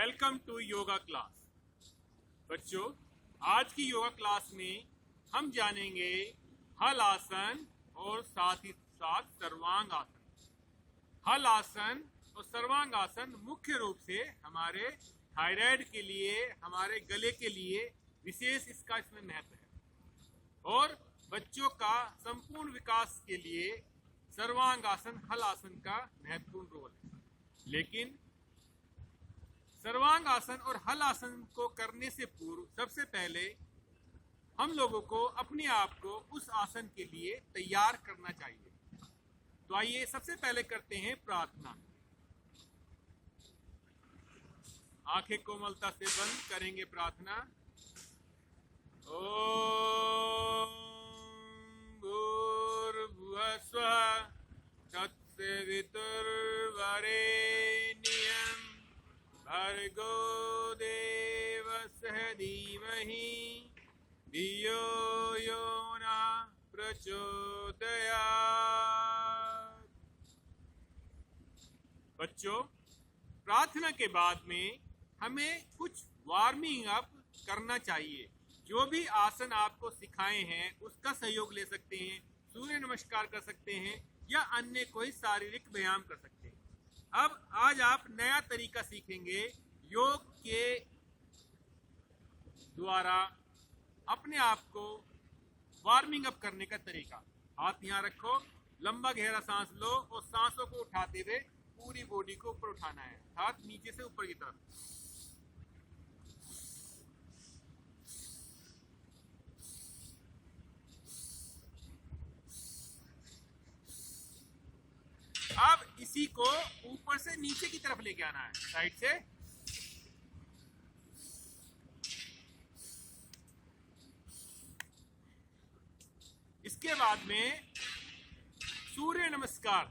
Welcome to yoga class. बच्चों, आज की योगा क्लास में हम जानेंगे हल आसन और साथ ही साथ सर्वांग आसन। हल आसन और सर्वांग आसन मुख्य रूप से हमारे थायराइड के लिए, हमारे गले के लिए विशेष इसमें महत्व है और बच्चों का संपूर्ण विकास के लिए सर्वांग आसन, हल आसन का महत्वपूर्ण रोल है। लेकिन सर्वांग आसन और हल आसन को करने से पूर्व सबसे पहले हम लोगों को अपने आप को उस आसन के लिए तैयार करना चाहिए। तो आइए सबसे पहले करते हैं प्रार्थना। आंखें कोमलता से बंद करेंगे प्रार्थना। ओम भूर्भुवः स्वः तत्सवितुर्वरेण्यं भर्गो देवस्य धीमहि धियो यो नः प्रचोदयात्। बच्चों, प्रार्थना के बाद में हमें कुछ वार्मिंग अप करना चाहिए। जो भी आसन आपको सिखाए हैं उसका सहयोग ले सकते हैं, सूर्य नमस्कार कर सकते हैं या अन्य कोई शारीरिक व्यायाम कर सकते हैं। अब आज आप नया तरीका सीखेंगे योग के द्वारा अपने आप को वार्मिंग अप करने का तरीका। हाथ यहाँ रखो, लंबा गहरा सांस लो और सांसों को उठाते हुए पूरी बॉडी को ऊपर उठाना है, हाथ नीचे से ऊपर की तरफ। अब इसी को ऊपर से नीचे की तरफ लेके आना है, साइड से। इसके बाद में सूर्य नमस्कार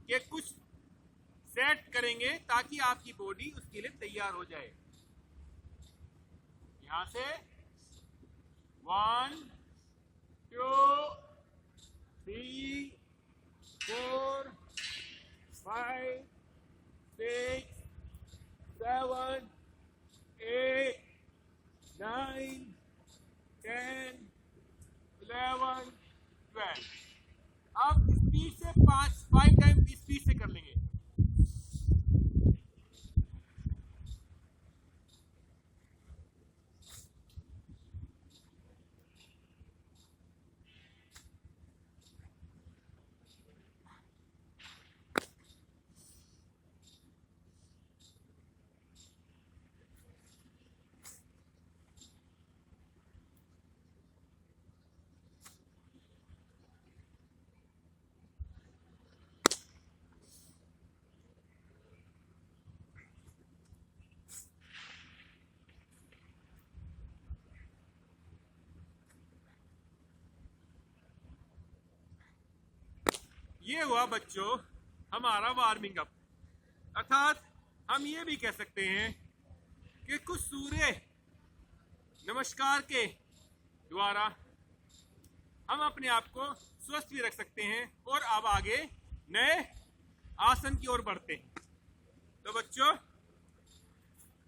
के कुछ सेट करेंगे ताकि आपकी बॉडी उसके लिए तैयार हो जाए। यहां से 1 2 3 4 5 6 7 8 9 10 11 12। अब स्पीड से 5 टाइम की स्पीड से कर लेंगे। ये हुआ बच्चों हमारा वार्मिंग अप। अर्थात हम ये भी कह सकते हैं कि कुछ सूर्य नमस्कार के द्वारा हम अपने आप को स्वस्थ भी रख सकते हैं और अब आगे नए आसन की ओर बढ़ते हैं। तो बच्चों,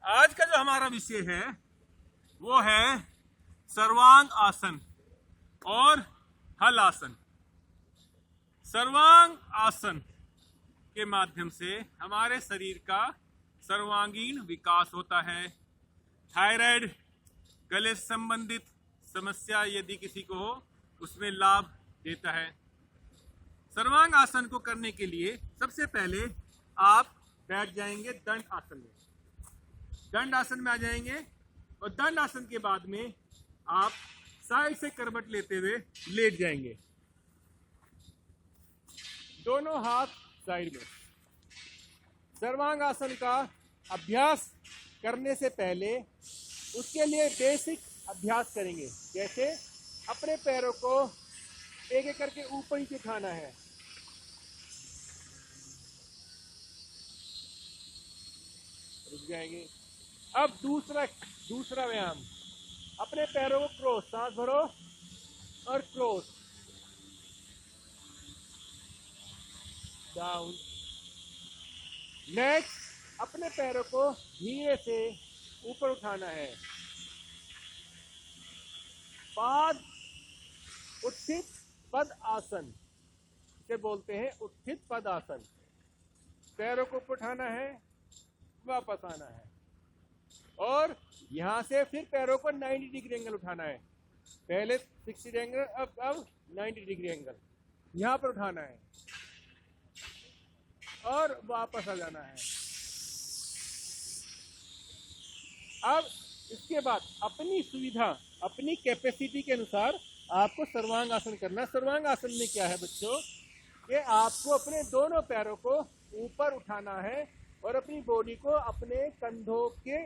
आज का जो हमारा विषय है वो है सर्वांग आसन और हल आसन। सर्वांग आसन के माध्यम से हमारे शरीर का सर्वांगीण विकास होता है। थायराइड, गले से संबंधित समस्या यदि किसी को हो उसमें लाभ देता है। सर्वांग आसन को करने के लिए सबसे पहले आप बैठ जाएंगे दंड आसन में। दंड आसन में आ जाएंगे और दंड आसन के बाद में आप साइड से करवट लेते हुए लेट जाएंगे, दोनों हाथ साइड में। सर्वांग आसन का अभ्यास करने से पहले उसके लिए बेसिक अभ्यास करेंगे, जैसे अपने पैरों को एक एक करके ऊपर ही उठाना है। रुक जाएंगे। अब दूसरा व्यायाम, अपने पैरों को क्रॉस, सांस भरो और क्रॉस डाउन। नेक्स्ट अपने पैरों को धीरे से ऊपर उठाना है। पाद उत्थित पद आसन, इसे बोलते हैं उत्थित पद आसन। पैरों को उठाना है, वापस आना है, और यहां से फिर पैरों को 90 डिग्री एंगल उठाना है। पहले 60 एंगल, अब 90 डिग्री एंगल यहां पर उठाना है और वापस आ जाना है। अब इसके बाद अपनी सुविधा, अपनी कैपेसिटी के अनुसार आपको सर्वांग आसन करना। सर्वांग आसन में क्या है बच्चों, कि आपको अपने दोनों पैरों को ऊपर उठाना है और अपनी बॉडी को अपने कंधों के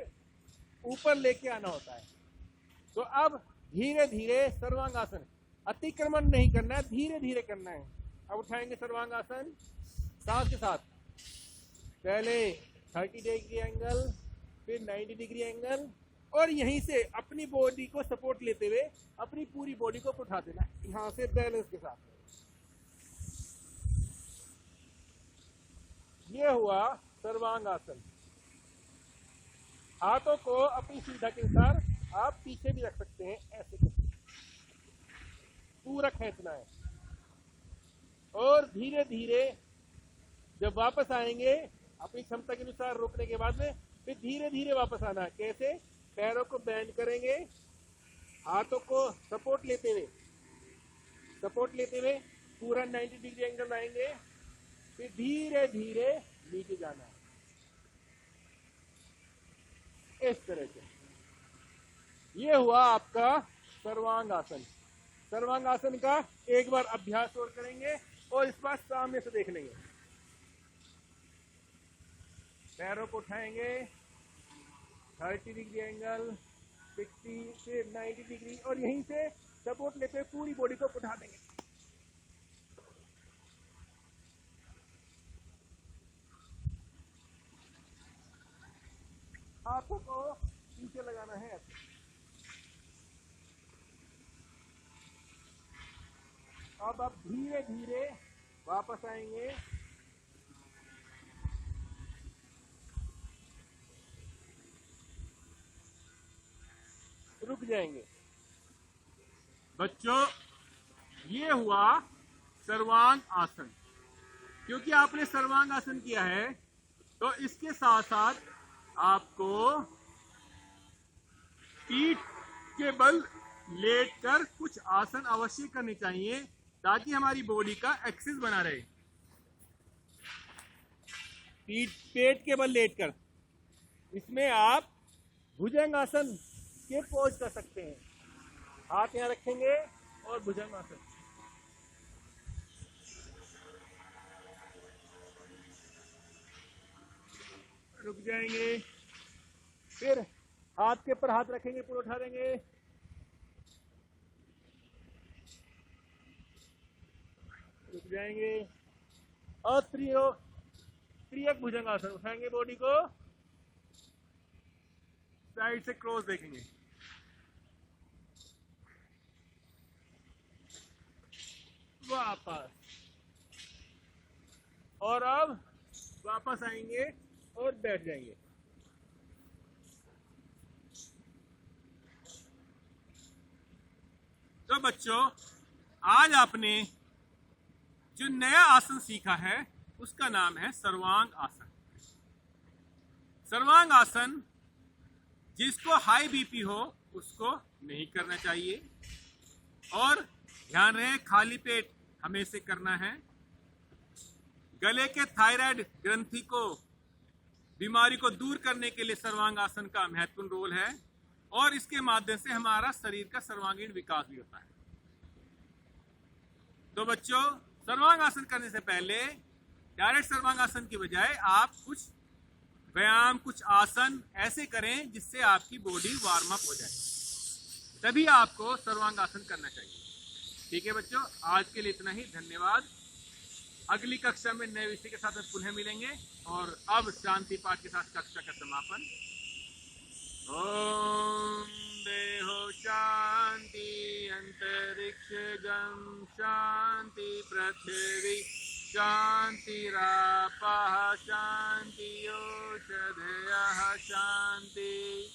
ऊपर लेके आना होता है। तो अब धीरे धीरे सर्वांग आसन, अतिक्रमण नहीं करना है, धीरे धीरे करना है। अब उठाएंगे सर्वांग आसन सांस के साथ। पहले 30 डिग्री एंगल, फिर 90 डिग्री एंगल, और यहीं से अपनी बॉडी को सपोर्ट लेते हुए अपनी पूरी बॉडी को उठा देना यहां से बैलेंस के साथ। ये हुआ सर्वांग आसन। हाथों को अपनी सुविधा के अनुसार आप पीछे भी रख सकते हैं, ऐसे करके पूरा खींचना है। और धीरे धीरे जब वापस आएंगे अपनी क्षमता के अनुसार रोकने के बाद में, फिर धीरे धीरे वापस आना है। कैसे, पैरों को बेंड करेंगे, हाथों को सपोर्ट लेते हुए पूरा 90 डिग्री एंगल लाएंगे, फिर धीरे धीरे नीचे जाना है इस तरह से। ये हुआ आपका सर्वांग आसन। सर्वांग आसन का एक बार अभ्यास और करेंगे और इस बार सामने से देख लेंगे। पैरों को उठाएंगे, 30 डिग्री एंगल, 60 से 90 डिग्री, और यहीं से सपोर्ट लेते हुए पूरी बॉडी को उठा देंगे। हाथों को पीछे लगाना है। अब आप धीरे धीरे वापस आएंगे, रुक जाएंगे। बच्चों, ये हुआ सर्वांग आसन। क्योंकि आपने सर्वांग आसन किया है तो इसके साथ साथ आपको पीठ के बल लेटकर कुछ आसन अवश्य करने चाहिए ताकि हमारी बॉडी का एक्सेस बना रहे। पेट के बल लेटकर इसमें आप भुजंग आसन के पोज कर सकते हैं। हाथ यहां रखेंगे और भुजंग आसन। रुक जाएंगे, फिर हाथ के ऊपर हाथ रखेंगे, पूरा उठा देंगे, रुक जाएंगे, और त्रियक भुजंग आसन। उठाएंगे बॉडी को, साइड से क्रॉस देखेंगे, वापस, और अब वापस आएंगे और बैठ जाएंगे। तो बच्चों, आज आपने जो नया आसन सीखा है उसका नाम है सर्वांग आसन। सर्वांग आसन जिसको हाई बीपी हो उसको नहीं करना चाहिए, और ध्यान रहे खाली पेट हमेशा करना है। गले के थायराइड ग्रंथि को, बीमारी को दूर करने के लिए सर्वांग आसन का महत्वपूर्ण रोल है, और इसके माध्यम से हमारा शरीर का सर्वांगीण विकास भी होता है। तो बच्चों, सर्वांग आसन करने से पहले डायरेक्ट सर्वांग आसन की बजाय आप कुछ व्यायाम, कुछ आसन ऐसे करें जिससे आपकी बॉडी वार्म अप हो जाए, तभी आपको सर्वांग आसन करना चाहिए। ठीक है बच्चों, आज के लिए इतना ही। धन्यवाद। अगली कक्षा में नए विषय के साथ में पुनः मिलेंगे, और अब शांति पाठ के साथ कक्षा का समापन। ओम देहो शांति, अंतरिक्ष गम शांति, पृथ्वी शान्तिरापः शान्तिरोषधयः शान्ति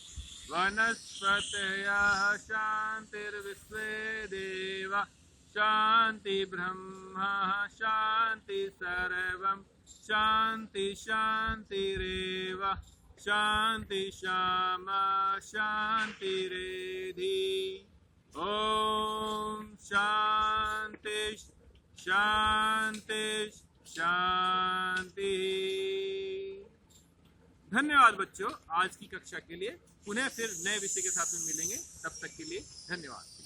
वनस्पतयः शान्तिर्विश्वे देवा शान्ति ब्रह्म शान्ति सर्वं शान्ति शान्तिरेव शान्ति श्यामा शान्तिरेधि ओम शांति शांति शांति। धन्यवाद बच्चों, आज की कक्षा के लिए पुनः फिर नए विषय के साथ में मिलेंगे, तब तक के लिए धन्यवाद।